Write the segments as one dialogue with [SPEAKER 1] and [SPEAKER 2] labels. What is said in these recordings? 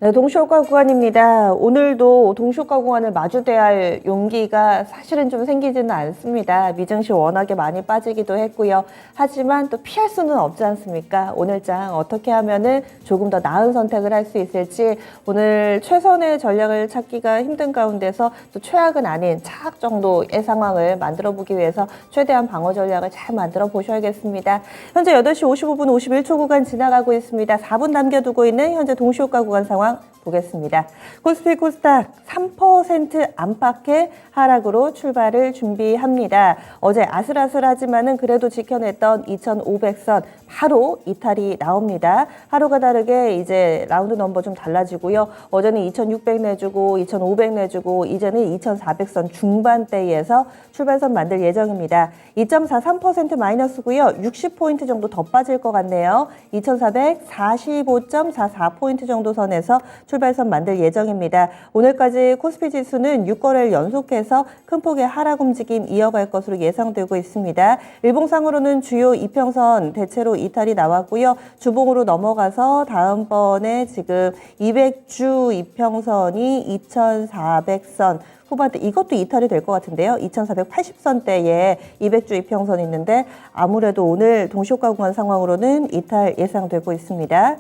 [SPEAKER 1] 네, 동시효과 구간입니다. 오늘도 동시효과 구간을 마주대야 할 용기가 사실은 좀 생기지는 않습니다. 미증시 워낙에 많이 빠지기도 했고요. 하지만 또 피할 수는 없지 않습니까? 오늘장 어떻게 하면은 조금 더 나은 선택을 할 수 있을지 오늘 최선의 전략을 찾기가 힘든 가운데서 또 최악은 아닌 차악 정도의 상황을 만들어 보기 위해서 최대한 방어 전략을 잘 만들어 보셔야겠습니다. 현재 8시 55분 51초 구간 지나가고 있습니다. 4분 남겨두고 있는 현재 동시효과 구간 상황 보겠습니다. 코스피 코스닥 3% 안팎의 하락으로 출발을 준비합니다. 어제 아슬아슬하지만은 그래도 지켜냈던 2,500선 바로 이탈이 나옵니다. 하루가 다르게 이제 라운드 넘버 좀 달라지고요. 어제는 2,600 내주고 2,500 내주고 이제는 2,400선 중반대에서 출발선 만들 예정입니다. 2.43% 마이너스고요. 60포인트 정도 더 빠질 것 같네요. 2,445.44포인트 정도 선에서 출발선 만들 예정입니다. 오늘까지 코스피 지수는 6거래를 연속해서 큰 폭의 하락 움직임 이어갈 것으로 예상되고 있습니다. 일봉상으로는 주요 이평선 대체로 이탈이 나왔고요. 주봉으로 넘어가서 다음번에 지금 200주 이평선이 2,400선 후반대 이것도 이탈이 될 것 같은데요. 2,480선대에 200주 이평선이 있는데 아무래도 오늘 동시효과 구간 상황으로는 이탈 예상되고 있습니다.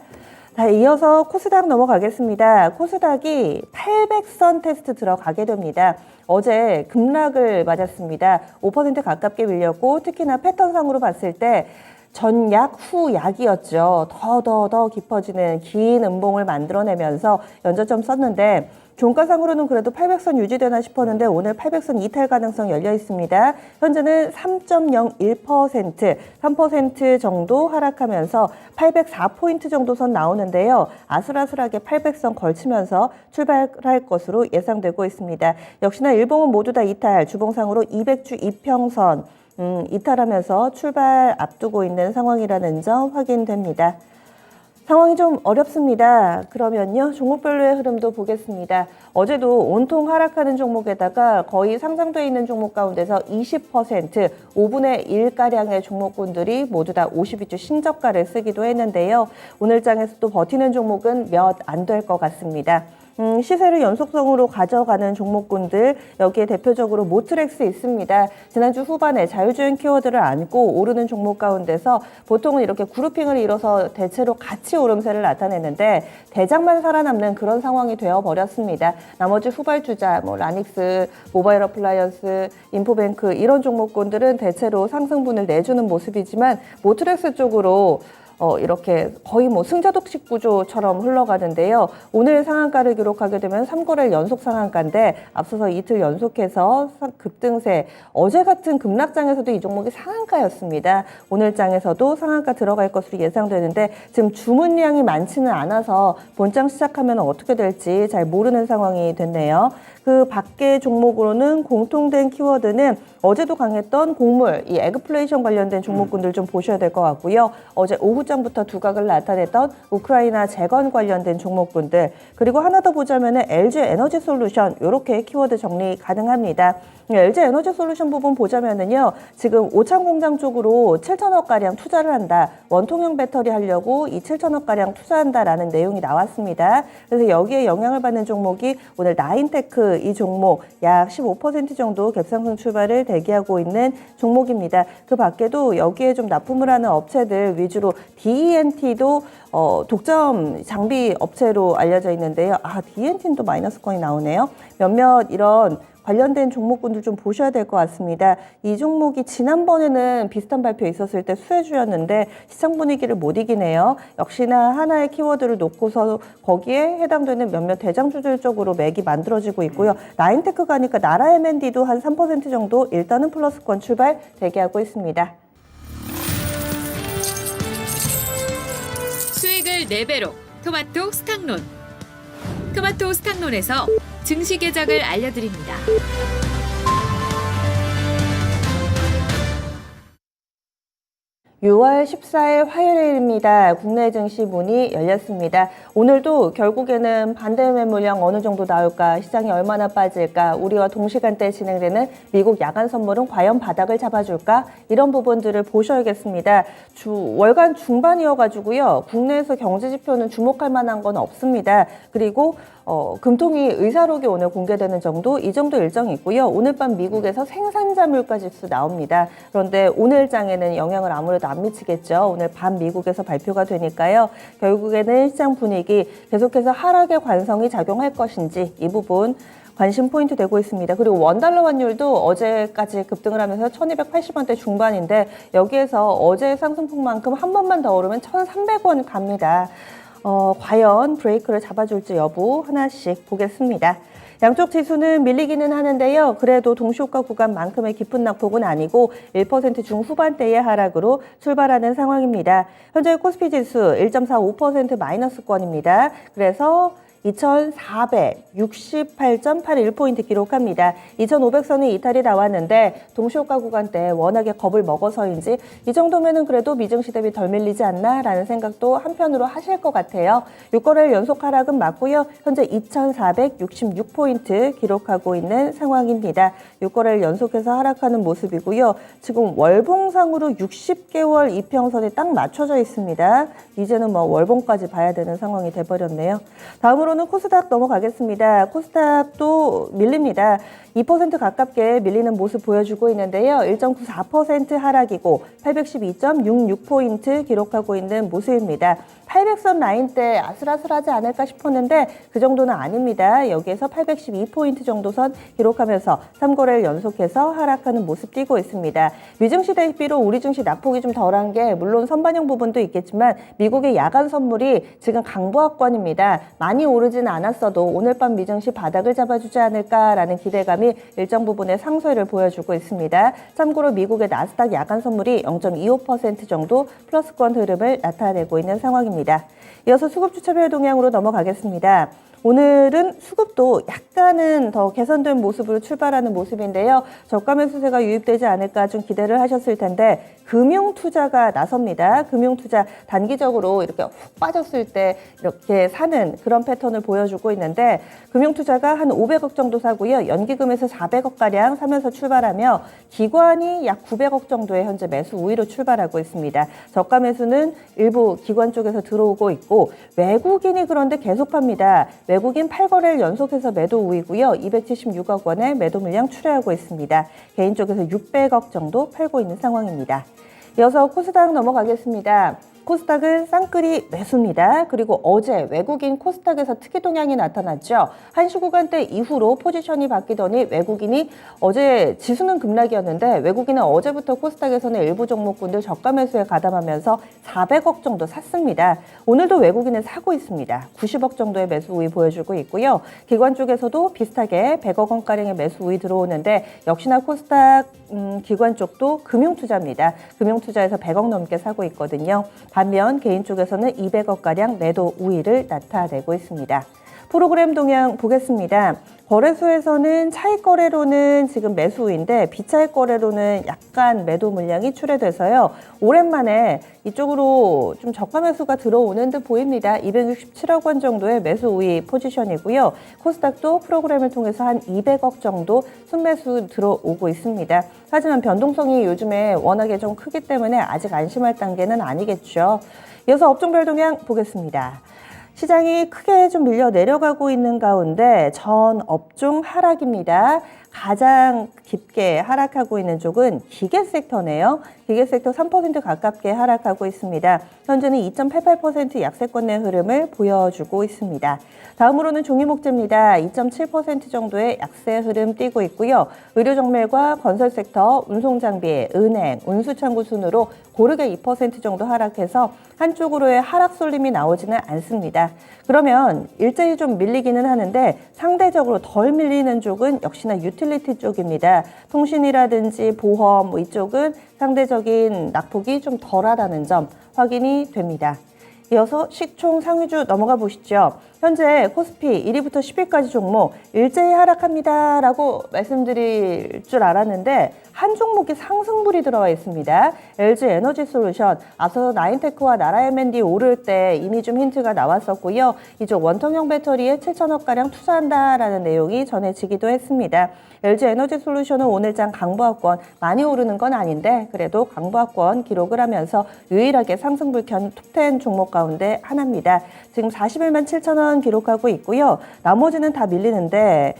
[SPEAKER 1] 자, 이어서 코스닥 넘어가겠습니다. 코스닥이 800선 테스트 들어가게 됩니다. 어제 급락을 맞았습니다. 5% 가깝게 밀렸고 특히나 패턴상으로 봤을 때 전약 후약이었죠. 더 깊어지는 긴 음봉을 만들어내면서 연저점 썼는데 종가상으로는 그래도 800선 유지되나 싶었는데 오늘 800선 이탈 가능성 열려 있습니다. 현재는 3.01%, 3% 정도 하락하면서 804포인트 정도 선 나오는데요. 아슬아슬하게 800선 걸치면서 출발할 것으로 예상되고 있습니다. 역시나 일봉은 모두 다 이탈, 주봉상으로 200주 이평선 이탈하면서 출발 앞두고 있는 상황이라는 점 확인됩니다. 상황이 좀 어렵습니다. 그러면요, 종목별로의 흐름도 보겠습니다. 어제도 온통 하락하는 종목에다가 거의 상장돼 있는 종목 가운데서 20%, 5분의 1가량의 종목군들이 모두 다 52주 신저가를 쓰기도 했는데요. 오늘장에서도 버티는 종목은 몇 안 될 것 같습니다. 시세를 연속성으로 가져가는 종목군들 여기에 대표적으로 모트렉스 있습니다. 지난주 후반에 자율주행 키워드를 안고 오르는 종목 가운데서 보통은 이렇게 그룹핑을 이뤄서 대체로 같이 오름세를 나타내는데 대장만 살아남는 그런 상황이 되어버렸습니다. 나머지 후발주자 라닉스, 모바일 어플라이언스, 인포뱅크 이런 종목군들은 대체로 상승분을 내주는 모습이지만 모트렉스 쪽으로 이렇게 거의 승자독식 구조처럼 흘러가는데요. 오늘 상한가를 기록하게 되면 3거래일 연속 상한가인데 앞서서 이틀 연속해서 급등세. 어제 같은 급락장에서도 이 종목이 상한가였습니다. 오늘 장에서도 상한가 들어갈 것으로 예상되는데 지금 주문량이 많지는 않아서 본장 시작하면 어떻게 될지 잘 모르는 상황이 됐네요. 그 밖의 종목으로는 공통된 키워드는 어제도 강했던 곡물, 이 에그플레이션 관련된 종목군들 좀 보셔야 될 것 같고요. 어제 오후장부터 두각을 나타냈던 우크라이나 재건 관련된 종목군들, 그리고 하나 더 보자면은 LG 에너지 솔루션 이렇게 키워드 정리 가능합니다. LG 에너지 솔루션 부분 보자면은요, 지금 오창 공장 쪽으로 7천억 가량 투자를 한다. 원통형 배터리 하려고 이 7천억 가량 투자한다라는 내용이 나왔습니다. 그래서 여기에 영향을 받는 종목이 오늘 나인테크 이 종목 약 15% 정도 갭상승 출발을 대기하고 있는 종목입니다. 그 밖에도 여기에 좀 납품을 하는 업체들 위주로 DENT도 독점 장비 업체로 알려져 있는데요. DENT는 또 마이너스권이 나오네요. 몇몇 이런 관련된 종목군들 좀 보셔야 될 것 같습니다. 이 종목이 지난번에는 비슷한 발표 있었을 때 수혜주였는데 시장 분위기를 못 이기네요. 역시나 하나의 키워드를 놓고서 거기에 해당되는 몇몇 대장주들 쪽으로 맥이 만들어지고 있고요. 나인테크 가니까 나라 M&D도 한 3% 정도 일단은 플러스권 출발 대기하고 있습니다.
[SPEAKER 2] 수익을 4배로 토마토 스탁론. 토마토 스탁론에서 증시 계작을 알려드립니다.
[SPEAKER 1] 6월 14일 화요일입니다. 국내 증시 문이 열렸습니다. 오늘도 결국에는 반대 매물량 어느 정도 나올까, 시장이 얼마나 빠질까, 우리와 동시간대에 진행되는 미국 야간 선물은 과연 바닥을 잡아줄까, 이런 부분들을 보셔야겠습니다. 월간 중반이어가지고요. 국내에서 경제 지표는 주목할 만한 건 없습니다. 그리고 금통위 의사록이 오늘 공개되는 정도, 이 정도 일정이 있고요. 오늘 밤 미국에서 생산자 물가 지수 나옵니다. 그런데 오늘 장에는 영향을 아무래도 안 미치겠죠. 오늘 밤 미국에서 발표가 되니까요. 결국에는 시장 분위기 계속해서 하락의 관성이 작용할 것인지, 이 부분 관심 포인트 되고 있습니다. 그리고 원달러 환율도 어제까지 급등을 하면서 1280원대 중반인데, 여기에서 어제 상승폭만큼 한 번만 더 오르면 1300원 갑니다. 과연 브레이크를 잡아줄지 여부 하나씩 보겠습니다. 양쪽 지수는 밀리기는 하는데요. 그래도 동시효과 구간만큼의 깊은 낙폭은 아니고 1% 중후반대의 하락으로 출발하는 상황입니다. 현재 코스피 지수 1.45% 마이너스권입니다. 그래서 2468.81포인트 기록합니다. 2500선이 이탈이 나왔는데 동시효과 구간 때 워낙에 겁을 먹어서인지 이 정도면은 그래도 미증시 대비 덜 밀리지 않나라는 생각도 한편으로 하실 것 같아요. 6거래일 연속 하락은 맞고요. 현재 2466포인트 기록하고 있는 상황입니다. 6거래일 연속해서 하락하는 모습이고요. 지금 월봉상으로 60개월 이평선이 딱 맞춰져 있습니다. 이제는 뭐 월봉까지 봐야 되는 상황이 돼버렸네요. 다음으로는 코스닥 넘어가겠습니다. 코스닥도 밀립니다. 2% 가깝게 밀리는 모습 보여주고 있는데요. 1.94% 하락이고 812.66포인트 기록하고 있는 모습입니다. 800선 라인대 아슬아슬하지 않을까 싶었는데 그 정도는 아닙니다. 여기에서 812포인트 정도 선 기록하면서 3거래일 연속해서 하락하는 모습 띄고 있습니다. 미증시 대비로 우리 증시 낙폭이 좀 덜한 게 물론 선반영 부분도 있겠지만 미국의 야간 선물이 지금 강보합권입니다. 많이 오르지는 않았어도 오늘 밤 미증시 바닥을 잡아주지 않을까라는 기대감이 일정 부분의 상쇄를 보여주고 있습니다. 참고로 미국의 나스닥 야간 선물이 0.25% 정도 플러스권 흐름을 나타내고 있는 상황입니다. 이어서 수급주차별 동향으로 넘어가겠습니다. 오늘은 수급도 약간은 더 개선된 모습으로 출발하는 모습인데요. 저가 매수세가 유입되지 않을까 좀 기대를 하셨을 텐데 금융투자가 나섭니다. 금융투자 단기적으로 이렇게 훅 빠졌을 때 이렇게 사는 그런 패턴을 보여주고 있는데 금융투자가 한 500억 정도 사고요. 연기금에서 400억가량 사면서 출발하며 기관이 약 900억 정도의 현재 매수 우위로 출발하고 있습니다. 저가 매수는 일부 기관 쪽에서 들어오고 있고 외국인이 그런데 계속 팝니다. 외국인 8거래일 연속해서 매도 우위고요. 276억 원의 매도 물량 출하하고 있습니다. 개인 쪽에서 600억 정도 팔고 있는 상황입니다. 이어서 코스닥 넘어가겠습니다. 코스닥은 쌍끌이 매수입니다. 그리고 어제 외국인 코스닥에서 특이 동향이 나타났죠. 한시 구간대 이후로 포지션이 바뀌더니 외국인이 어제 지수는 급락이었는데 외국인은 어제부터 코스닥에서는 일부 종목군들 저가 매수에 가담하면서 400억 정도 샀습니다. 오늘도 외국인은 사고 있습니다. 90억 정도의 매수 우위 보여주고 있고요. 기관 쪽에서도 비슷하게 100억 원가량의 매수 우위 들어오는데 역시나 코스닥 기관 쪽도 금융투자입니다. 금융투자에서 100억 넘게 사고 있거든요. 반면 개인 쪽에서는 200억가량 매도 우위를 나타내고 있습니다. 프로그램 동향 보겠습니다. 거래소에서는 차익 거래로는 지금 매수 우위인데 비차익 거래로는 약간 매도 물량이 출회돼서요. 오랜만에 이쪽으로 좀 저가 매수가 들어오는 듯 보입니다. 267억 원 정도의 매수 우위 포지션이고요. 코스닥도 프로그램을 통해서 한 200억 정도 순매수 들어오고 있습니다. 하지만 변동성이 요즘에 워낙에 좀 크기 때문에 아직 안심할 단계는 아니겠죠. 이어서 업종별 동향 보겠습니다. 시장이 크게 좀 밀려 내려가고 있는 가운데 전 업종 하락입니다. 가장 깊게 하락하고 있는 쪽은 기계 섹터네요. 기계 섹터 3% 가깝게 하락하고 있습니다. 현재는 2.88% 약세권의 흐름을 보여주고 있습니다. 다음으로는 종이목재입니다. 2.7% 정도의 약세 흐름 띄고 있고요. 의료정밀과 건설 섹터, 운송장비, 은행, 운수창구 순으로 고르게 2% 정도 하락해서 한쪽으로의 하락 쏠림이 나오지는 않습니다. 그러면 일제히 좀 밀리기는 하는데 상대적으로 덜 밀리는 쪽은 역시나 유틸리티 쪽입니다. 통신이라든지 보험 이쪽은 상대적인 낙폭이 좀 덜하다는 점 확인이 됩니다. 이어서 시총 상위주 넘어가 보시죠. 현재 코스피 1위부터 10위까지 종목 일제히 하락합니다라고 말씀드릴 줄 알았는데 한 종목이 상승불이 들어와 있습니다. LG 에너지솔루션, 앞서 나인테크와 나라 M&D 오를 때 이미 좀 힌트가 나왔었고요. 이쪽 원통형 배터리에 7천억가량 투자한다라는 내용이 전해지기도 했습니다. LG 에너지솔루션은 오늘장 강보합권, 많이 오르는 건 아닌데 그래도 강보합권 기록을 하면서 유일하게 상승불 켠 톱10 종목 가운데 하나입니다. 지금 41만 7천 원 기록하고 있고요. 나머지는 다 밀리는데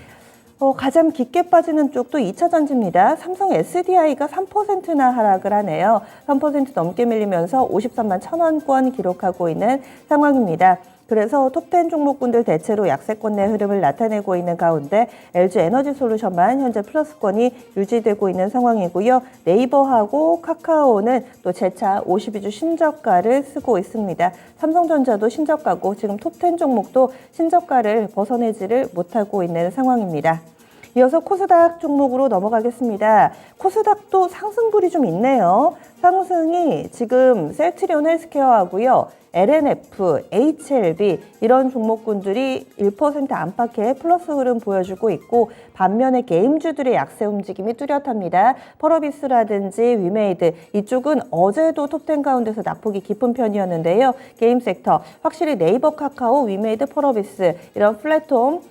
[SPEAKER 1] 가장 깊게 빠지는 쪽도 2차 전지입니다. 삼성 SDI가 3%나 하락을 하네요. 3% 넘게 밀리면서 53만 1,000원권 기록하고 있는 상황입니다. 그래서 톱10 종목군들 대체로 약세권 내 흐름을 나타내고 있는 가운데 LG 에너지솔루션만 현재 플러스권이 유지되고 있는 상황이고요. 네이버하고 카카오는 또 재차 52주 신저가를 쓰고 있습니다. 삼성전자도 신저가고 지금 톱10 종목도 신저가를 벗어내지를 못하고 있는 상황입니다. 이어서 코스닥 종목으로 넘어가겠습니다. 코스닥도 상승불이 좀 있네요. 상승이 지금 셀트리온 헬스케어하고요. LNF, HLB 이런 종목군들이 1% 안팎의 플러스 흐름 보여주고 있고 반면에 게임주들의 약세 움직임이 뚜렷합니다. 펄어비스라든지 위메이드 이쪽은 어제도 톱10 가운데서 낙폭이 깊은 편이었는데요. 게임 섹터 확실히 네이버, 카카오, 위메이드, 펄어비스 이런 플랫폼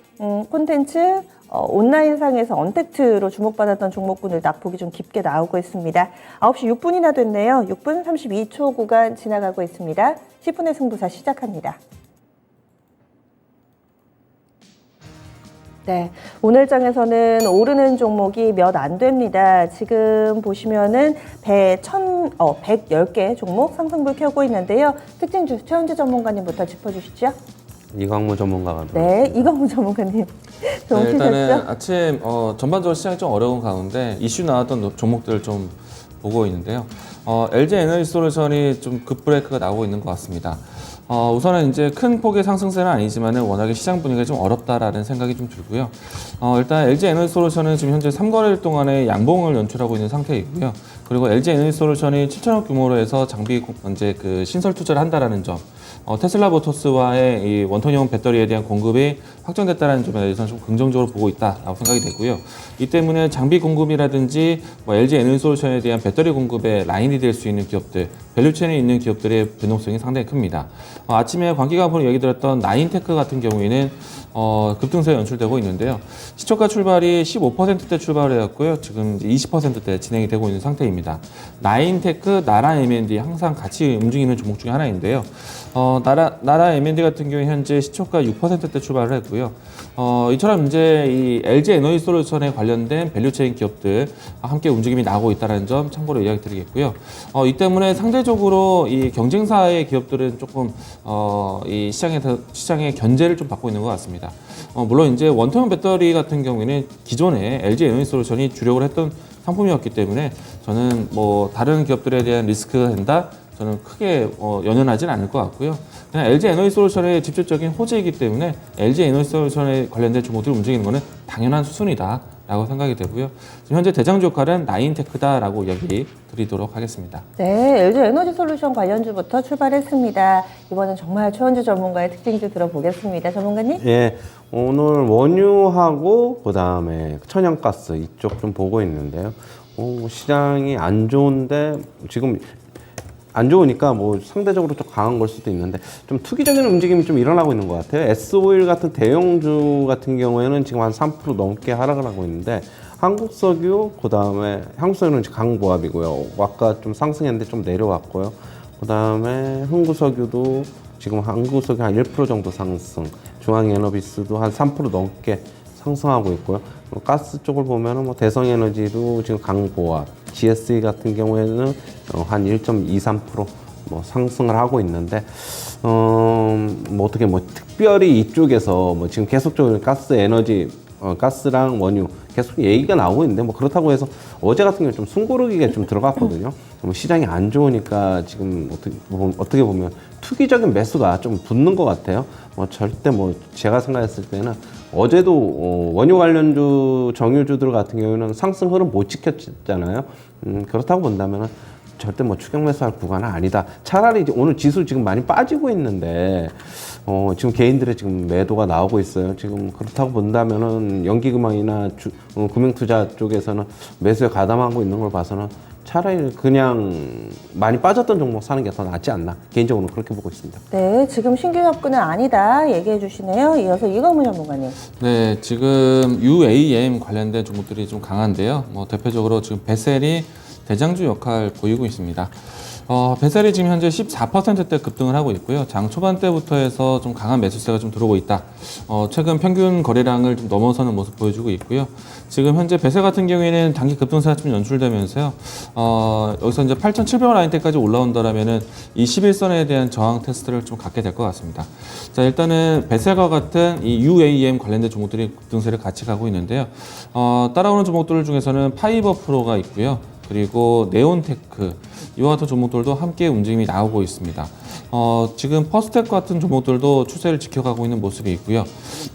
[SPEAKER 1] 콘텐츠 온라인상에서 언택트로 주목받았던 종목군들 낙폭이 좀 깊게 나오고 있습니다. 9시 6분이나 됐네요. 6분 32초 구간 지나가고 있습니다. 10분의 승부사 시작합니다. 네, 오늘 장에서는 오르는 종목이 몇 안 됩니다. 지금 보시면은 110개 종목 상승불 켜고 있는데요. 특징주 최현주 전문가님부터 짚어주시죠.
[SPEAKER 3] 이광무 전문가가.
[SPEAKER 1] 네, 이광무 전문가님.
[SPEAKER 4] 네, 일단은 아침 전반적으로 시장이 좀 어려운 가운데 이슈 나왔던 종목들을 좀 보고 있는데요. LG 에너지솔루션이 좀 급브레이크가 나오고 있는 것 같습니다. 우선은 이제 큰 폭의 상승세는 아니지만은 워낙에 시장 분위기가 좀 어렵다라는 생각이 좀 들고요. 일단 LG 에너지솔루션은 지금 현재 3거래일 동안에 양봉을 연출하고 있는 상태이고요. 그리고 LG 에너지솔루션이 7천억 규모로 해서 장비 이제 그 신설 투자를 한다라는 점. 테슬라 모터스와의 이 원통형 배터리에 대한 공급이 확정됐다는 점에 대해서는 좀 긍정적으로 보고 있다라고 생각이 되고요. 이 때문에 장비 공급이라든지 LG 에너지솔루션에 대한 배터리 공급에 라인이 될 수 있는 기업들, 밸류체인에 있는 기업들의 변동성이 상당히 큽니다. 아침에 관계가보로 얘기 들었던 나인테크 같은 경우에는 급등세 연출되고 있는데요. 시초가 출발이 15%대 출발을 해왔고요. 지금 20%대 진행이 되고 있는 상태입니다. 나인테크, 나라 M&D 항상 같이 움직이는 종목 중에 하나인데요. 나라 M&D 같은 경우에 현재 시초가 6%대 출발을 했고요. 이처럼 이제 이 LG 에너지솔루션에 관련된 밸류체인 기업들 함께 움직임이 나오고 있다는 점 참고로 이야기 드리겠고요. 이 때문에 상대적으로 이 경쟁사의 기업들은 조금 이 시장의 견제를 좀 받고 있는 것 같습니다. 물론 이제 원통형 배터리 같은 경우에는 기존에 LG 에너지솔루션이 주력을 했던 상품이었기 때문에 저는 뭐 다른 기업들에 대한 리스크가 된다. 저는 크게 연연하지는 않을 것 같고요. 그냥 LG 에너지솔루션의 직접적인 호재이기 때문에 LG 에너지솔루션에 관련된 종목들이 움직이는 것은 당연한 수순이다라고 생각이 되고요. 지금 현재 대장주 역할은 나인테크다라고 이야기 드리도록 하겠습니다.
[SPEAKER 1] 네, LG 에너지솔루션 관련주부터 출발했습니다. 이번엔 정말 최현주 전문가의 특징주 들어보겠습니다. 전문가님?
[SPEAKER 3] 예, 오늘 원유하고 그다음에 천연가스 이쪽 좀 보고 있는데요. 시장이 안 좋은데 지금 안 좋으니까 뭐 상대적으로 좀 강한 걸 수도 있는데 좀 투기적인 움직임이 좀 일어나고 있는 것 같아요. S오일 같은 대형주 같은 경우에는 지금 한 3% 넘게 하락을 하고 있는데 한국석유, 그 다음에 한국석유는 강보합이고요. 아까 좀 상승했는데 좀 내려왔고요. 그 다음에 흥구석유도 지금 한국석유 한 1% 정도 상승, 중앙에너비스도 한 3% 넘게 상승하고 있고요. 가스 쪽을 보면은 뭐 대성에너지도 지금 강보합, GSE 같은 경우에는 한 1.23% 뭐 상승을 하고 있는데, 뭐 어떻게 뭐 특별히 이쪽에서 뭐 지금 계속적으로 가스 에너지, 가스랑 원유 계속 얘기가 나오고 있는데 뭐 그렇다고 해서 어제 같은 경우 좀 숨고르기가 좀 들어갔거든요. 뭐 시장이 안 좋으니까 지금 어떻게 보면 투기적인 매수가 좀 붙는 것 같아요. 뭐 절대 뭐 제가 생각했을 때는 어제도 원유 관련주 정유주들 같은 경우는 상승 흐름 못 지켰잖아요. 그렇다고 본다면은 절대 뭐 추격 매수할 구간은 아니다. 차라리 이제 오늘 지수 지금 많이 빠지고 있는데 지금 개인들의 지금 매도가 나오고 있어요. 지금 그렇다고 본다면은 연기금융이나 금융투자 쪽에서는 매수에 가담하고 있는 걸 봐서는 차라리 그냥 많이 빠졌던 종목 사는 게 더 낫지 않나, 개인적으로는 그렇게 보고 있습니다.
[SPEAKER 1] 네, 지금 신규 접근은 아니다 얘기해 주시네요. 이어서 이광문 전문가님.
[SPEAKER 4] 네, 지금 UAM 관련된 종목들이 좀 강한데요. 뭐 대표적으로 지금 베셀이 대장주 역할 보이고 있습니다. 베셀이 지금 현재 14%대 급등을 하고 있고요. 장 초반대부터 해서 좀 강한 매수세가 좀 들어오고 있다. 최근 평균 거래량을 좀 넘어서는 모습 보여주고 있고요. 지금 현재 베셀 같은 경우에는 단기 급등세가 좀 연출되면서요. 여기서 이제 8,700원 라인대까지 올라온다라면은 이 11선에 대한 저항 테스트를 좀 갖게 될 것 같습니다. 자, 일단은 베셀과 같은 이 UAM 관련된 종목들이 급등세를 같이 가고 있는데요. 따라오는 종목들 중에서는 파이버 프로가 있고요. 그리고 네온테크, 이와 같은 종목들도 함께 움직임이 나오고 있습니다. 지금 퍼스텍 같은 종목들도 추세를 지켜가고 있는 모습이 있고요.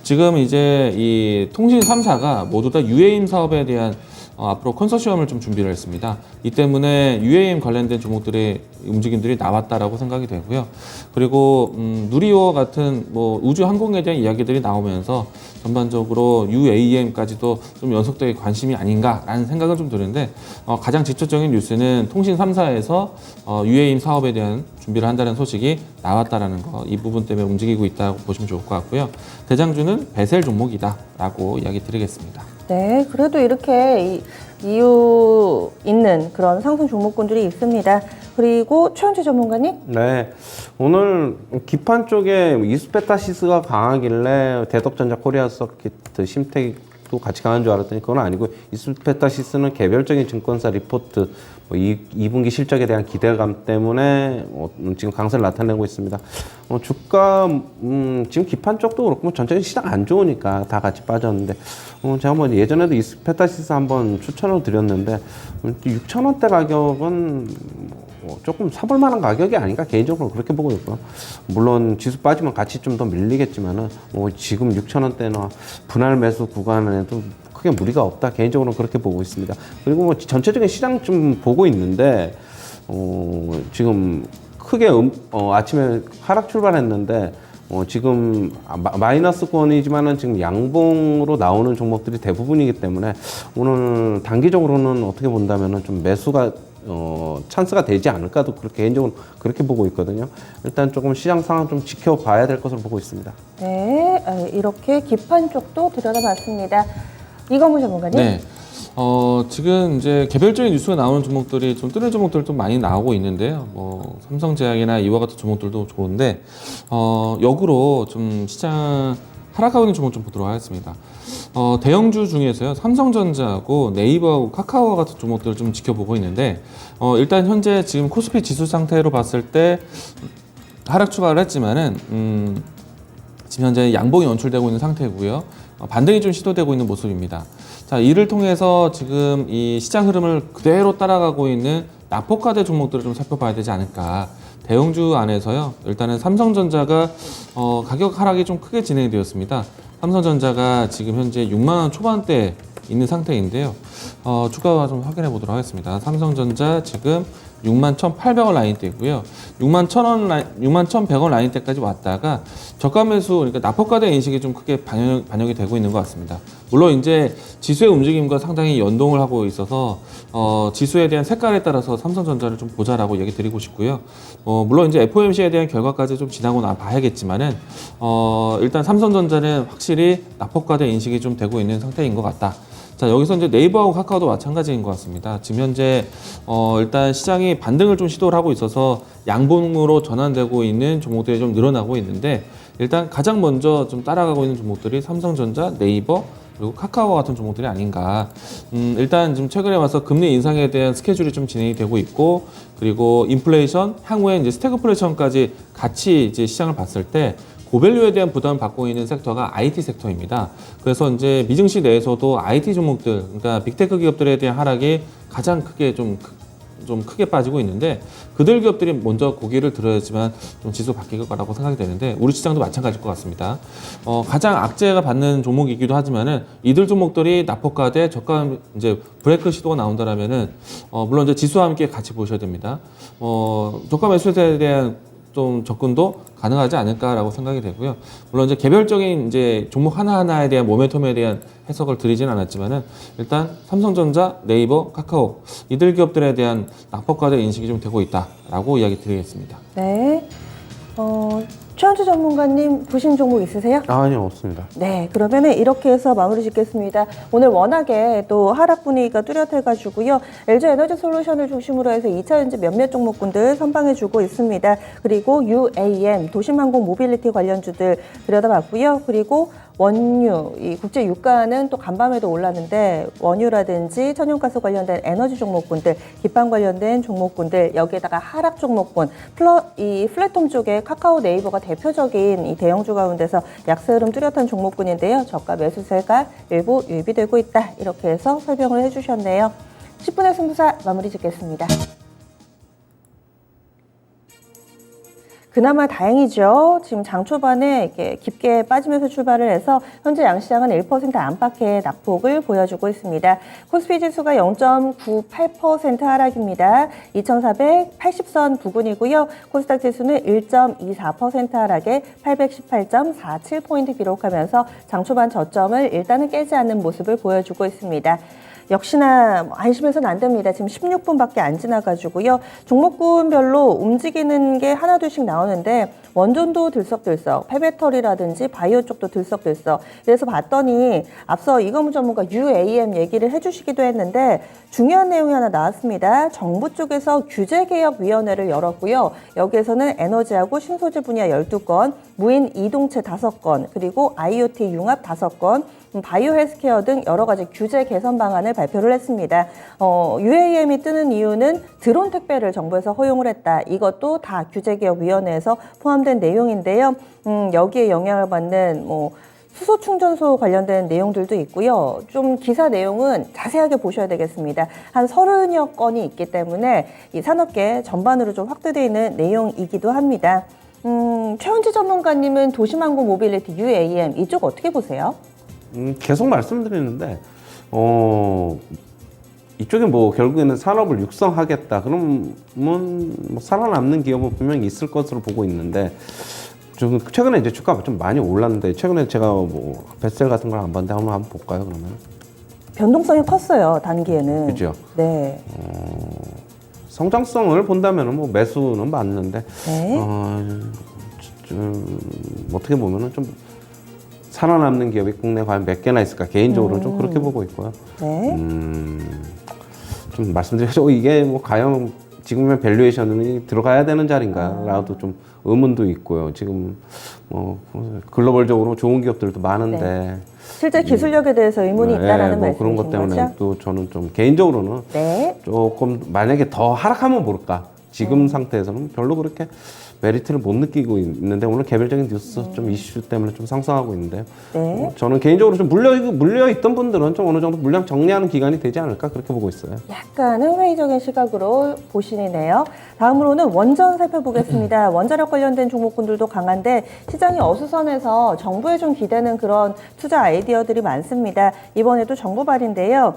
[SPEAKER 4] 지금 이제 이 통신 3사가 모두 다 UAM 사업에 대한 앞으로 컨소시엄을 좀 준비를 했습니다. 이 때문에 UAM 관련된 종목들의 움직임들이 나왔다라고 생각이 되고요. 그리고 누리호와 같은 뭐 우주 항공에 대한 이야기들이 나오면서 전반적으로 UAM까지도 좀 연속되게 관심이 아닌가라는 생각은 좀 드는데 가장 직접적인 뉴스는 통신 3사에서 UAM 사업에 대한 준비를 한다는 소식이 나왔다라는 거, 이 부분 때문에 움직이고 있다고 보시면 좋을 것 같고요. 대장주는 베셀 종목이다라고 이야기 드리겠습니다.
[SPEAKER 1] 네, 그래도 이렇게 이유 있는 그런 상승 종목군들이 있습니다. 그리고 최원재 전문가님?
[SPEAKER 3] 네, 오늘 기판 쪽에 이스페타시스가 강하길래 대덕전자 코리아 서킷, 심텍도 같이 강한 줄 알았더니 그건 아니고, 이스페타시스는 개별적인 증권사 리포트, 2분기 실적에 대한 기대감 때문에 지금 강세를 나타내고 있습니다. 주가 지금 기판 쪽도 그렇고 전체적인 시장 안 좋으니까 다 같이 빠졌는데, 제가 뭐 예전에도 이스페타시스 한번 추천을 드렸는데 6,000원대 가격은 조금 사볼 만한 가격이 아닌가, 개인적으로 그렇게 보고 있고요. 물론 지수 빠지면 같이 좀 더 밀리겠지만은 지금 6,000원대나 분할 매수 구간에도 크게 무리가 없다, 개인적으로는 그렇게 보고 있습니다. 그리고 뭐 전체적인 시장 좀 보고 있는데 지금 크게 아침에 하락 출발했는데 지금 마이너스권이지만은 지금 양봉으로 나오는 종목들이 대부분이기 때문에 오늘 단기적으로는 어떻게 본다면은 좀 매수가 찬스가 되지 않을까도 그렇게 개인적으로 그렇게 보고 있거든요. 일단 조금 시장 상황 좀 지켜봐야 될 것으로 보고 있습니다.
[SPEAKER 1] 네, 이렇게 기판 쪽도 들여다봤습니다. 이광문 전문가님?
[SPEAKER 4] 네. 지금 이제 개별적인 뉴스가 나오는 종목들이 좀 뜨는 종목들도 많이 나오고 있는데요. 뭐 삼성제약이나 이와 같은 종목들도 좋은데 역으로 좀 시장 하락하고 있는 종목 좀 보도록 하겠습니다. 대형주 중에서요, 삼성전자하고 네이버하고 카카오와 같은 종목들을 좀 지켜보고 있는데 일단 현재 지금 코스피 지수 상태로 봤을 때 하락 추가를 했지만은 지금 현재 양봉이 연출되고 있는 상태고요. 반등이 좀 시도되고 있는 모습입니다. 자, 이를 통해서 지금 이 시장 흐름을 그대로 따라가고 있는 낙폭과대 종목들을 좀 살펴봐야 되지 않을까. 대형주 안에서요, 일단은 삼성전자가 가격 하락이 좀 크게 진행이 되었습니다. 삼성전자가 지금 현재 6만 원 초반대 있는 상태인데요. 주가 좀 확인해 보도록 하겠습니다. 삼성전자 지금 61,800원 라인대고요. 61,100원 라인대까지 왔다가 저가 매수, 그러니까 낙폭과대 인식이 좀 크게 반영이 되고 있는 것 같습니다. 물론 이제 지수의 움직임과 상당히 연동을 하고 있어서 지수에 대한 색깔에 따라서 삼성전자를 좀 보자라고 얘기 드리고 싶고요. 물론 이제 FOMC에 대한 결과까지 좀 지나고 봐야겠지만은 일단 삼성전자는 확실히 낙폭과대 인식이 좀 되고 있는 상태인 것 같다. 자, 여기서 이제 네이버하고 카카오도 마찬가지인 것 같습니다. 지금 현재 일단 시장이 반등을 좀 시도를 하고 있어서 양봉으로 전환되고 있는 종목들이 좀 늘어나고 있는데, 일단 가장 먼저 좀 따라가고 있는 종목들이 삼성전자, 네이버, 그리고 카카오와 같은 종목들이 아닌가. 일단 지금 최근에 와서 금리 인상에 대한 스케줄이 좀 진행이 되고 있고, 그리고 인플레이션, 향후에 이제 스태그플레이션까지 같이 이제 시장을 봤을 때 고밸류에 대한 부담을 받고 있는 섹터가 IT 섹터입니다. 그래서 이제 미증시 내에서도 IT 종목들, 그러니까 빅테크 기업들에 대한 하락이 가장 크게 좀 좀 크게 빠지고 있는데 그들 기업들이 먼저 고개를 들어야지만 좀 지수 바뀔 거라고 생각이 되는데 우리 시장도 마찬가지일 것 같습니다. 가장 악재가 받는 종목이기도 하지만은 이들 종목들이 낙폭과대 저가 이제 브레이크 시도가 나온다라면은 물론 이제 지수와 함께 같이 보셔야 됩니다. 저가 매수에 대한 좀 접근도 가능하지 않을까라고 생각이 되고요. 물론 이제 개별적인 이제 종목 하나하나에 대한 모멘텀에 대한 해석을 드리진 않았지만은 일단 삼성전자, 네이버, 카카오 이들 기업들에 대한 낙폭과대 인식이 좀 되고 있다라고 이야기 드리겠습니다.
[SPEAKER 1] 네. 최원주 전문가님 보신 종목 있으세요?
[SPEAKER 3] 아니요, 없습니다.
[SPEAKER 1] 네, 그러면은 이렇게 해서 마무리 짓겠습니다. 오늘 워낙에 또 하락 분위기가 뚜렷해가지고요. LG 에너지 솔루션을 중심으로 해서 2차전지 몇몇 종목군들 선방해주고 있습니다. 그리고 UAM, 도심항공 모빌리티 관련주들 들여다봤고요. 그리고 원유, 이 국제 유가는 또 간밤에도 올랐는데 원유라든지 천연가스 관련된 에너지 종목군들, 기판 관련된 종목군들, 여기에다가 하락 종목군, 이 플랫폼 쪽에 카카오 네이버가 대표적인 이 대형주 가운데서 약세 흐름 뚜렷한 종목군인데요. 저가 매수세가 일부 유입되고 있다. 이렇게 해서 설명을 해주셨네요. 10분의 승부사 마무리 짓겠습니다. 그나마 다행이죠. 지금 장 초반에 이렇게 깊게 빠지면서 출발을 해서 현재 양시장은 1% 안팎의 낙폭을 보여주고 있습니다. 코스피 지수가 0.98% 하락입니다. 2480선 부근이고요. 코스닥 지수는 1.24% 하락에 818.47포인트 기록하면서 장 초반 저점을 일단은 깨지 않는 모습을 보여주고 있습니다. 역시나 안심해서는 안 됩니다. 지금 16분밖에 안 지나가지고요. 종목군별로 움직이는 게 하나둘씩 나오는데 원전도 들썩들썩, 폐배터리라든지 바이오 쪽도 들썩들썩. 그래서 봤더니 앞서 이거무 전문가 UAM 얘기를 해주시기도 했는데 중요한 내용이 하나 나왔습니다. 정부 쪽에서 규제개혁위원회를 열었고요. 여기에서는 에너지하고 신소재 분야 12건, 무인 이동체 5건, 그리고 IoT 융합 5건, 바이오 헬스케어 등 여러 가지 규제 개선 방안을 발표를 했습니다. UAM이 뜨는 이유는 드론 택배를 정부에서 허용을 했다. 이것도 다 규제개혁위원회에서 포함된 내용인데요. 여기에 영향을 받는 수소 충전소 관련된 내용들도 있고요. 좀 기사 내용은 자세하게 보셔야 되겠습니다. 한 30여 건이 있기 때문에 이 산업계 전반으로 좀 확대되어 있는 내용이기도 합니다. 최원지 전문가님은 도심항공 모빌리티 UAM 이쪽 어떻게 보세요?
[SPEAKER 3] 계속 말씀드리는데 이쪽에 결국에는 산업을 육성하겠다 그러면 살아남는 기업은 분명히 있을 것으로 보고 있는데 좀 최근에 이제 주가가 좀 많이 올랐는데 최근에 제가 베스셀 같은 걸 안 봤는데 한번 볼까요 그러면?
[SPEAKER 1] 변동성이 컸어요 단기에는.
[SPEAKER 3] 그죠?
[SPEAKER 1] 네.
[SPEAKER 3] 성장성을 본다면은 매수는 맞는데
[SPEAKER 1] 네.
[SPEAKER 3] 좀 어떻게 보면은 좀 살아남는 기업이 국내에 과연 몇 개나 있을까 개인적으로는 좀 그렇게 보고 있고요.
[SPEAKER 1] 네.
[SPEAKER 3] 좀 말씀드려서 이게 과연 지금의 밸류에이션이 들어가야 되는 자리인가라도 좀 의문도 있고요. 지금 글로벌적으로 좋은 기업들도 많은데
[SPEAKER 1] 네. 실제 기술력에 대해서 의문이 있다라는 말씀이신
[SPEAKER 3] 그런 것 때문에
[SPEAKER 1] 거죠?
[SPEAKER 3] 또 저는 좀 개인적으로는
[SPEAKER 1] 네.
[SPEAKER 3] 조금 만약에 더 하락하면 모를까. 지금 상태에서는 별로 그렇게 메리트를 못 느끼고 있는데 오늘 개별적인 뉴스 좀 이슈 때문에 좀 상승하고 있는데요.
[SPEAKER 1] 네.
[SPEAKER 3] 저는 개인적으로 좀 물려 있던 분들은 좀 어느 정도 물량 정리하는 기간이 되지 않을까 그렇게 보고 있어요.
[SPEAKER 1] 약간은 회의적인 시각으로 보시네요. 다음으로는 원전 살펴보겠습니다. 원자력 관련된 종목군들도 강한데 시장이 어수선해서 정부에 좀 기대는 그런 투자 아이디어들이 많습니다. 이번에도 정부 발인데요.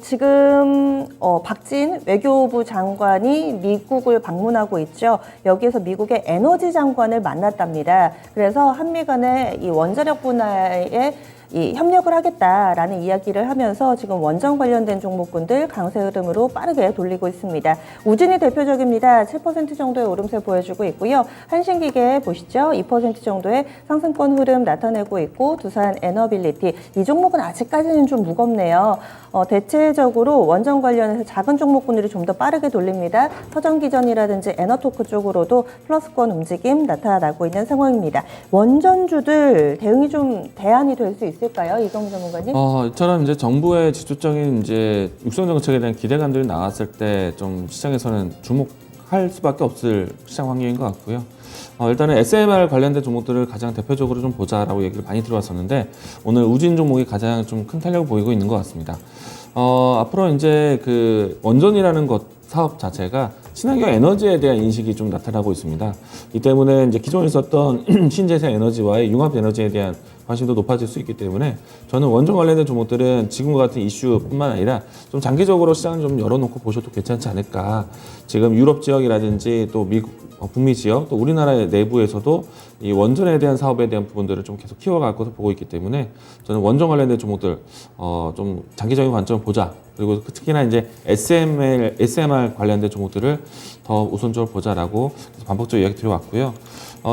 [SPEAKER 1] 지금 박진 외교부 장관이 미국을 방문하고 있죠. 여기에서 미국의 에너지 장관을 만났답니다. 그래서 한미 간의 이 원자력 분야에 협력을 하겠다라는 이야기를 하면서 지금 원전 관련된 종목군들 강세 흐름으로 빠르게 돌리고 있습니다. 우진이 대표적입니다. 7% 정도의 오름세 보여주고 있고요. 한신기계 보시죠. 2% 정도의 상승권 흐름 나타내고 있고 두산 에너빌리티 이 종목은 아직까지는 좀 무겁네요. 대체적으로 원전 관련해서 작은 종목군들이 좀 더 빠르게 돌립니다. 서전기전이라든지 에너토크 쪽으로도 플러스권 움직임 나타나고 있는 상황입니다. 원전주들 대응이 좀 대안이 될 수 있을까요, 이경무 전문가님?
[SPEAKER 4] 이처럼 이제 정부의 지속적인 이제 육성 정책에 대한 기대감들이 나왔을 때 좀 시장에서는 주목할 수밖에 없을 시장 환경인 것 같고요. 일단은 SMR 관련된 종목들을 가장 대표적으로 좀 보자라고 얘기를 많이 들어왔었는데 오늘 우진 종목이 가장 좀 큰 탄력을 보이고 있는 것 같습니다. 앞으로 이제 그 원전이라는 것 사업 자체가 친환경 에너지에 대한 인식이 좀 나타나고 있습니다. 이 때문에 이제 기존에 있었던 신재생 에너지와의 융합 에너지에 대한 관심도 높아질 수 있기 때문에 저는 원전 관련된 종목들은 지금과 같은 이슈뿐만 아니라 좀 장기적으로 시장을 좀 열어놓고 보셔도 괜찮지 않을까. 지금 유럽 지역이라든지 또 미국, 북미 지역, 또 우리나라 내부에서도 이 원전에 대한 사업에 대한 부분들을 좀 계속 키워갈 것을 보고 있기 때문에 저는 원전 관련된 종목들 좀 장기적인 관점을 보자. 그리고 특히나 이제 SMR 관련된 종목들을 더 우선적으로 보자라고 반복적으로 이야기 드려왔고요.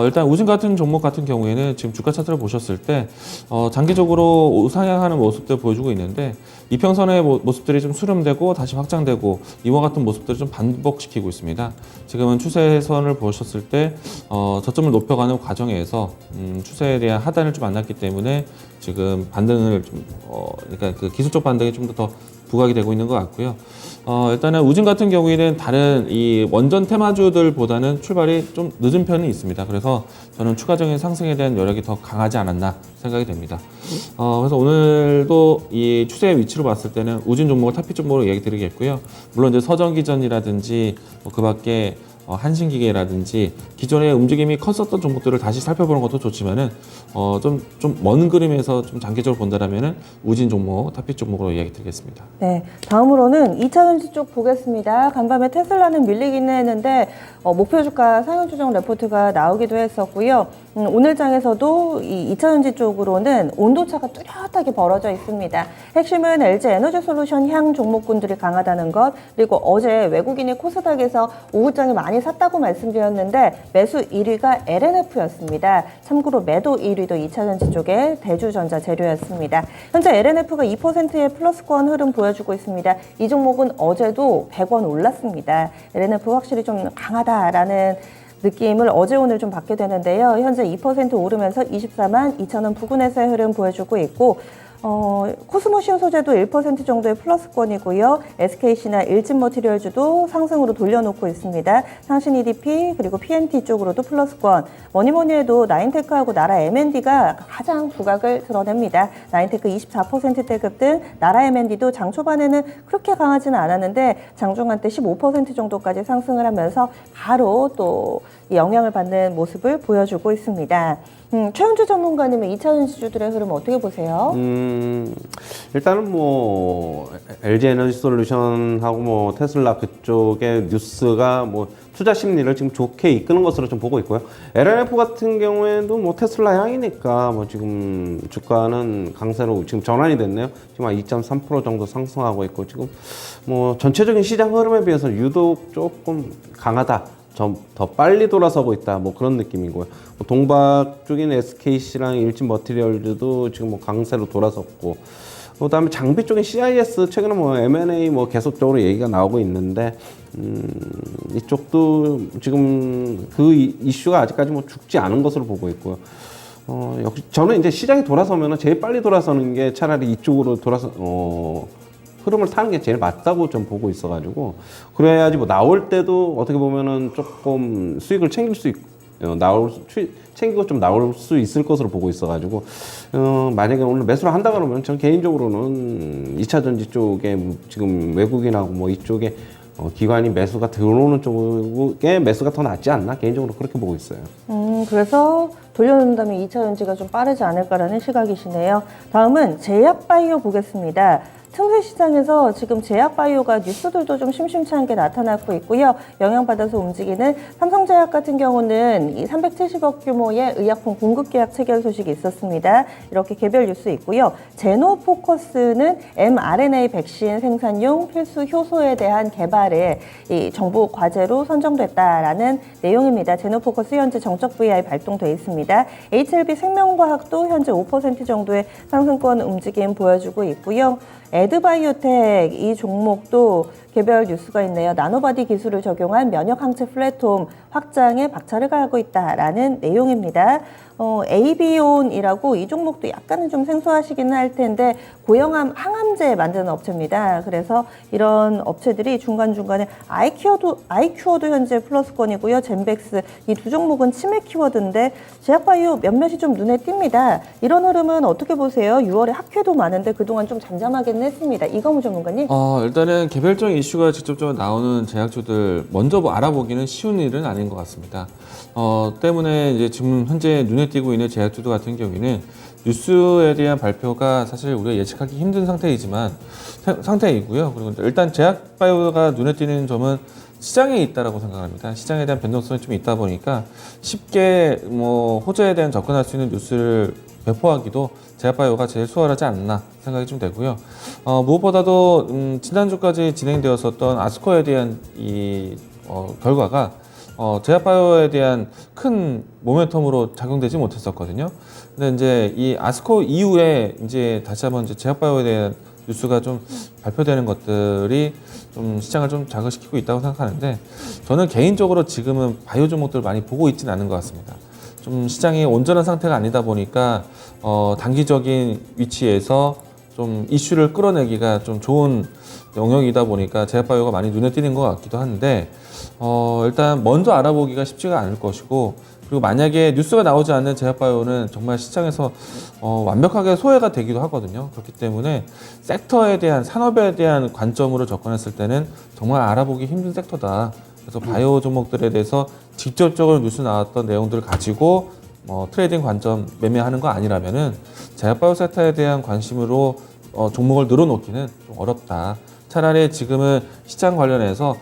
[SPEAKER 4] 일단 우진 같은 종목 같은 경우에는 지금 주가 차트를 보셨을 때 장기적으로 우상향하는 모습들 보여주고 있는데 이평선의 모습들이 좀 수렴되고 다시 확장되고 이와 같은 모습들을 좀 반복시키고 있습니다. 지금은 추세선을 보셨을 때 저점을 높여가는 과정에서 추세에 대한 하단을 좀 만났기 때문에 지금 반등을 좀 그러니까 그 기술적 반등이 좀 더 부각이 되고 있는 것 같고요. 일단은 우진 같은 경우에는 다른 이 원전 테마주들보다는 출발이 좀 늦은 편이 있습니다. 그래서 저는 추가적인 상승에 대한 여력이 더 강하지 않았나 생각이 됩니다. 그래서 오늘도 이 추세의 위치로 봤을 때는 우진 종목을 탑픽 종목으로 얘기 드리겠고요. 물론 이제 서전기전이라든지 그 밖에 한신기계라든지 기존의 움직임이 컸었던 종목들을 다시 살펴보는 것도 좋지만은 좀 먼 그림에서 좀 장기적으로 본다라면은 우진 종목, 탑픽 종목으로 이야기 드리겠습니다.
[SPEAKER 1] 네, 다음으로는 2차전지 쪽 보겠습니다. 간밤에 테슬라는 밀리기는 했는데 목표 주가 상향 조정 레포트가 나오기도 했었고요. 오늘 장에서도 이 2차전지 쪽으로는 온도차가 뚜렷하게 벌어져 있습니다. 핵심은 LG 에너지 솔루션 향 종목군들이 강하다는 것, 그리고 어제 외국인이 코스닥에서 오후장에 많이 샀다고 말씀드렸는데 매수 1위가 LNF였습니다. 참고로 매도 1위도 2차전지 쪽에 대주전자 재료였습니다. 현재 LNF가 2%의 플러스권 흐름 보여주고 있습니다. 이 종목은 어제도 100원 올랐습니다. LNF 확실히 좀 강하다라는 느낌을 어제 오늘 좀 받게 되는데요. 현재 2% 오르면서 24만 2천원 부근에서의 흐름 보여주고 있고 코스모시오 소재도 1% 정도의 플러스권이고요. SKC나 일진머티리얼즈도 상승으로 돌려놓고 있습니다. 상신 EDP 그리고 PNT 쪽으로도 플러스권. 뭐니뭐니 해도 나인테크하고 나라 M&D가 가장 부각을 드러냅니다. 나인테크 24%대 급등, 나라 M&D도 장 초반에는 그렇게 강하지는 않았는데 장중한 때 15% 정도까지 상승을 하면서 바로 또 영향을 받는 모습을 보여주고 있습니다. 최은주 전문가님은 2차전지 주들의 흐름 어떻게 보세요?
[SPEAKER 3] 일단은 뭐 LG 에너지 솔루션하고 뭐 테슬라 그쪽의 뉴스가 뭐 투자 심리를 지금 좋게 이끄는 것으로 좀 보고 있고요. LNF 같은 경우에도 뭐 테슬라 향이니까 뭐 지금 주가는 강세로 지금 전환이 됐네요. 지금 한 2.3% 정도 상승하고 있고 지금 뭐 전체적인 시장 흐름에 비해서 유독 조금 강하다. 좀 더 빨리 돌아서고 있다. 뭐 그런 느낌이고요. 뭐 동박 쪽인 SKC랑 일진머티리얼즈도 지금 뭐 강세로 돌아섰고, 그다음에 장비 쪽인 CIS 최근에 뭐 M&A 뭐 계속적으로 얘기가 나오고 있는데 이쪽도 지금 그 이슈가 아직까지 뭐 죽지 않은 것으로 보고 있고요. 역시 저는 이제 시장이 돌아서면은 제일 빨리 돌아서는 게 차라리 이쪽으로 돌아서 흐름을 타는 게 제일 맞다고 좀 보고 있어가지고 그래야지 뭐 나올 때도 어떻게 보면은 조금 수익을 챙길 수 있고 챙기고 좀 나올 수 있을 것으로 보고 있어가지고 만약에 오늘 매수를 한다 그러면 저는 개인적으로는 2차전지 쪽에 지금 외국인하고 뭐 이쪽에 기관이 매수가 들어오는 쪽에 매수가 더 낫지 않나 개인적으로 그렇게 보고 있어요.
[SPEAKER 1] 그래서 돌려놓는다면 2차전지가 좀 빠르지 않을까라는 시각이시네요. 다음은 제약바이오 보겠습니다. 틈새 시장에서 지금 제약바이오가 뉴스들도 좀 심심치 않게 나타나고 있고요. 영향받아서 움직이는 삼성제약 같은 경우는 이 370억 규모의 의약품 공급 계약 체결 소식이 있었습니다. 이렇게 개별 뉴스 있고요. 제노포커스는 mRNA 백신 생산용 필수 효소에 대한 개발에 이 정부 과제로 선정됐다라는 내용입니다. 제노포커스 현재 정적 VI 발동돼 있습니다. HLB 생명과학도 현재 5% 정도의 상승권 움직임 보여주고 있고요. 에드바이오텍 이 종목도 개별 뉴스가 있네요. 나노바디 기술을 적용한 면역 항체 플랫폼 확장에 박차를 가하고 있다라는 내용입니다. 에이비온이라고 이 종목도 약간은 좀 생소하시기는 할 텐데 고형암 항암제 만드는 업체입니다. 그래서 이런 업체들이 중간중간에 아이큐어도 현재 플러스권이고요. 젠백스 이 두 종목은 치맥 키워드인데 제약바이오 몇몇이 좀 눈에 띕니다. 이런 흐름은 어떻게 보세요? 6월에 학회도 많은데 그동안 좀 잠잠하긴 했습니다. 이광우 전문가님.
[SPEAKER 4] 일단은 개별적인 이슈가 직접적으로 나오는 제약주들 먼저 알아보기는 쉬운 일은 아닌 것 같습니다. 때문에 이제 지금 현재 눈에 띄고 있는 제약주들 같은 경우에는 뉴스에 대한 발표가 사실 우리가 예측하기 힘든 상태이고요. 그리고 일단 제약바이오가 눈에 띄는 점은 시장에 있다라고 생각합니다. 시장에 대한 변동성이 좀 있다 보니까 쉽게 호재에 대한 접근할 수 있는 뉴스를 배포하기도 제약바이오가 제일 수월하지 않나 생각이 좀 되고요. 무엇보다도 지난주까지 진행되었었던 아스코에 대한 이 결과가 제약바이오에 대한 큰 모멘텀으로 작용되지 못했었거든요. 근데 이제 이 아스코 이후에 이제 다시 한번 이제 제약바이오에 대한 뉴스가 좀 발표되는 것들이 좀 시장을 좀 자극시키고 있다고 생각하는데, 저는 개인적으로 지금은 바이오 종목들을 많이 보고 있지는 않은 것 같습니다. 좀 시장이 온전한 상태가 아니다 보니까 단기적인 위치에서 좀 이슈를 끌어내기가 좀 좋은 영역이다 보니까 제약바이오가 많이 눈에 띄는 것 같기도 한데, 일단 먼저 알아보기가 쉽지가 않을 것이고, 그리고 만약에 뉴스가 나오지 않는 제약바이오는 정말 시장에서 완벽하게 소외가 되기도 하거든요. 그렇기 때문에 섹터에 대한, 산업에 대한 관점으로 접근했을 때는 정말 알아보기 힘든 섹터다. 그래서 바이오 종목들에 대해서 직접적으로 뉴스 나왔던 내용들을 가지고 트레이딩 관점 매매하는 거 아니라면은 제약바이오 섹터에 대한 관심으로 종목을 늘어놓기는 좀 어렵다. 차라리 지금은 시장 관련해서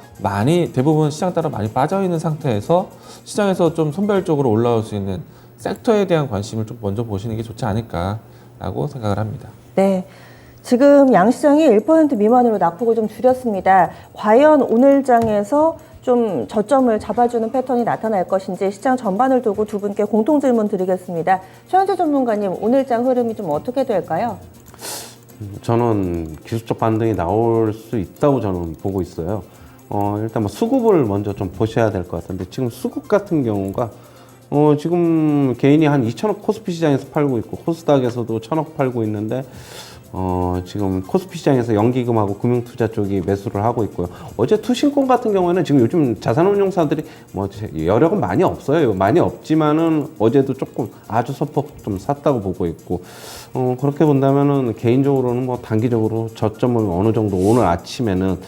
[SPEAKER 4] 대부분 시장 따라 많이 빠져 있는 상태에서 시장에서 좀 선별적으로 올라올 수 있는 섹터에 대한 관심을 좀 먼저 보시는 게 좋지 않을까라고 생각을 합니다.
[SPEAKER 1] 네. 지금 양시장이 1% 미만으로 낙폭을 좀 줄였습니다. 과연 오늘 장에서 좀 저점을 잡아주는 패턴이 나타날 것인지 시장 전반을 두고 두 분께 공통 질문 드리겠습니다. 최현재 전문가님, 오늘 장 흐름이 좀 어떻게 될까요?
[SPEAKER 3] 저는 기술적 반등이 나올 수 있다고 저는 보고 있어요. 일단 뭐 수급을 먼저 좀 보셔야 될 것 같은데, 지금 수급 같은 경우가 지금 개인이 한 2천억 코스피 시장에서 팔고 있고 코스닥에서도 1,000억 팔고 있는데, 지금 코스피 시장에서 연기금하고 금융투자 쪽이 매수를 하고 있고요. 어제 투신권 같은 경우에는 지금 요즘 자산운용사들이 여력은 많이 없어요. 많이 없지만은 어제도 조금 아주 소폭 좀 샀다고 보고 있고, 그렇게 본다면은 개인적으로는 뭐 단기적으로 저점을 어느 정도 오늘 아침에는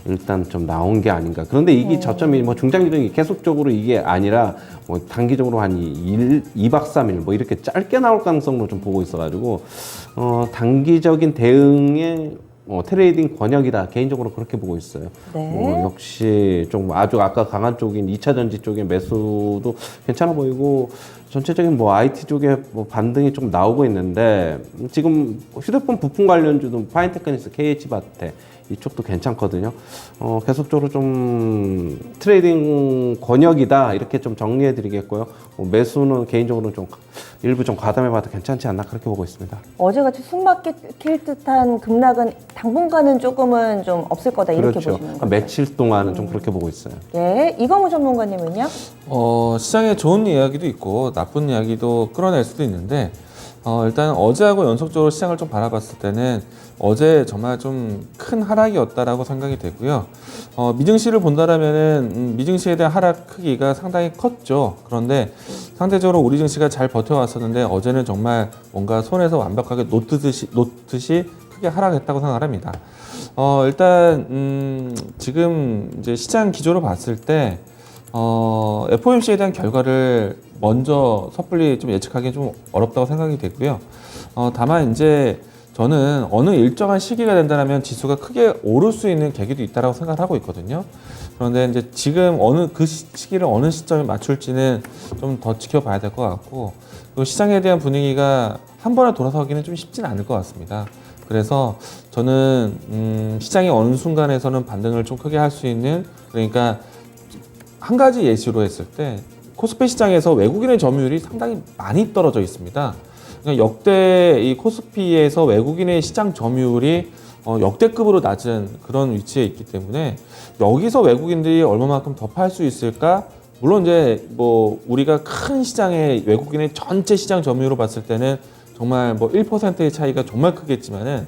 [SPEAKER 3] 일단 좀 나온 게 아닌가. 그런데 이게 저점이 뭐 중장기적인 계속적으로 이게 아니라 뭐 단기적으로 한 2박 3일 뭐 이렇게 짧게 나올 가능성으로 좀 보고 있어가지고, 단기적인 대응의 트레이딩 권역이다. 개인적으로 그렇게 보고 있어요.
[SPEAKER 1] 네.
[SPEAKER 3] 역시 좀 아주 아까 강한 쪽인 2차 전지 쪽의 매수도 괜찮아 보이고, 전체적인 뭐 IT 쪽에 뭐 반등이 좀 나오고 있는데, 지금 휴대폰 부품 관련주도 파인테크니스, KH바테 이쪽도 괜찮거든요. 계속적으로 좀 트레이딩 권역이다. 이렇게 좀 정리해 드리겠고요. 매수는 개인적으로 좀 일부 좀 과담해 봐도 괜찮지 않나 그렇게 보고 있습니다.
[SPEAKER 1] 어제같이 숨막힐 듯한 급락은 당분간은 조금은 좀 없을 거다 이렇게
[SPEAKER 3] 그렇죠.
[SPEAKER 1] 보시는 거죠?
[SPEAKER 3] 며칠 동안은 좀 그렇게 보고 있어요.
[SPEAKER 1] 예, 이광우 전문가님은요?
[SPEAKER 4] 시장에 좋은 이야기도 있고 나쁜 이야기도 끌어낼 수도 있는데, 일단 어제하고 연속적으로 시장을 좀 바라봤을 때는 어제 정말 좀 큰 하락이었다라고 생각이 되고요. 미증시를 본다라면은 미증시에 대한 하락 크기가 상당히 컸죠. 그런데 상대적으로 우리 증시가 잘 버텨왔었는데 어제는 정말 뭔가 손에서 완벽하게 놓듯이 크게 하락했다고 생각을 합니다. 일단 지금 이제 시장 기조로 봤을 때 FOMC에 대한 결과를 먼저 섣불리 좀 예측하기 좀 어렵다고 생각이 되고요. 다만 이제 저는 어느 일정한 시기가 된다면 지수가 크게 오를 수 있는 계기도 있다라고 생각을 하고 있거든요. 그런데 이제 지금 그 시기를 어느 시점에 맞출지는 좀 더 지켜봐야 될 것 같고, 그리고 시장에 대한 분위기가 한 번에 돌아서기는 좀 쉽지는 않을 것 같습니다. 그래서 저는 시장이 어느 순간에서는 반등을 좀 크게 할 수 있는, 그러니까 한 가지 예시로 했을 때 코스피 시장에서 외국인의 점유율이 상당히 많이 떨어져 있습니다. 그러니까 역대 이 코스피에서 외국인의 시장 점유율이 역대급으로 낮은 그런 위치에 있기 때문에 여기서 외국인들이 얼마만큼 더 팔 수 있을까? 물론 이제 뭐 우리가 큰 시장의 외국인의 전체 시장 점유율로 봤을 때는 정말 뭐 1%의 차이가 정말 크겠지만은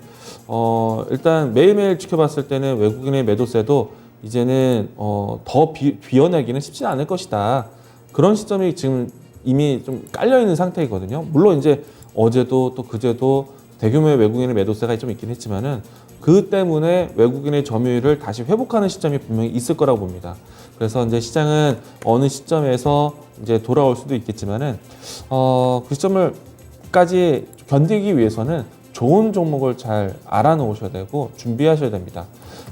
[SPEAKER 4] 일단 매일매일 지켜봤을 때는 외국인의 매도세도 이제는 더 비워내기는 쉽지 않을 것이다. 그런 시점이 지금 이미 좀 깔려 있는 상태이거든요. 물론 이제 어제도 또 그제도 대규모의 외국인의 매도세가 좀 있긴 했지만은 그 때문에 외국인의 점유율을 다시 회복하는 시점이 분명히 있을 거라고 봅니다. 그래서 이제 시장은 어느 시점에서 이제 돌아올 수도 있겠지만은 그 시점을까지 견디기 위해서는 좋은 종목을 잘 알아놓으셔야 되고 준비하셔야 됩니다.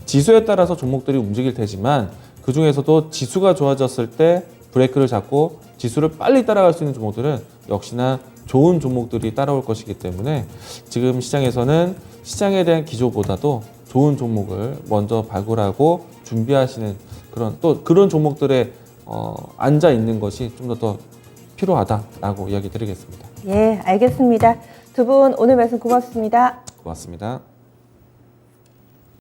[SPEAKER 4] 지수에 따라서 종목들이 움직일 테지만 그 중에서도 지수가 좋아졌을 때 브레이크를 잡고 지수를 빨리 따라갈 수 있는 종목들은 역시나 좋은 종목들이 따라올 것이기 때문에 지금 시장에서는 시장에 대한 기조보다도 좋은 종목을 먼저 발굴하고 준비하시는 그런 종목들에 앉아 있는 것이 좀 더 필요하다라고 이야기 드리겠습니다.
[SPEAKER 1] 예, 알겠습니다. 두 분 오늘 말씀 고맙습니다.
[SPEAKER 4] 고맙습니다.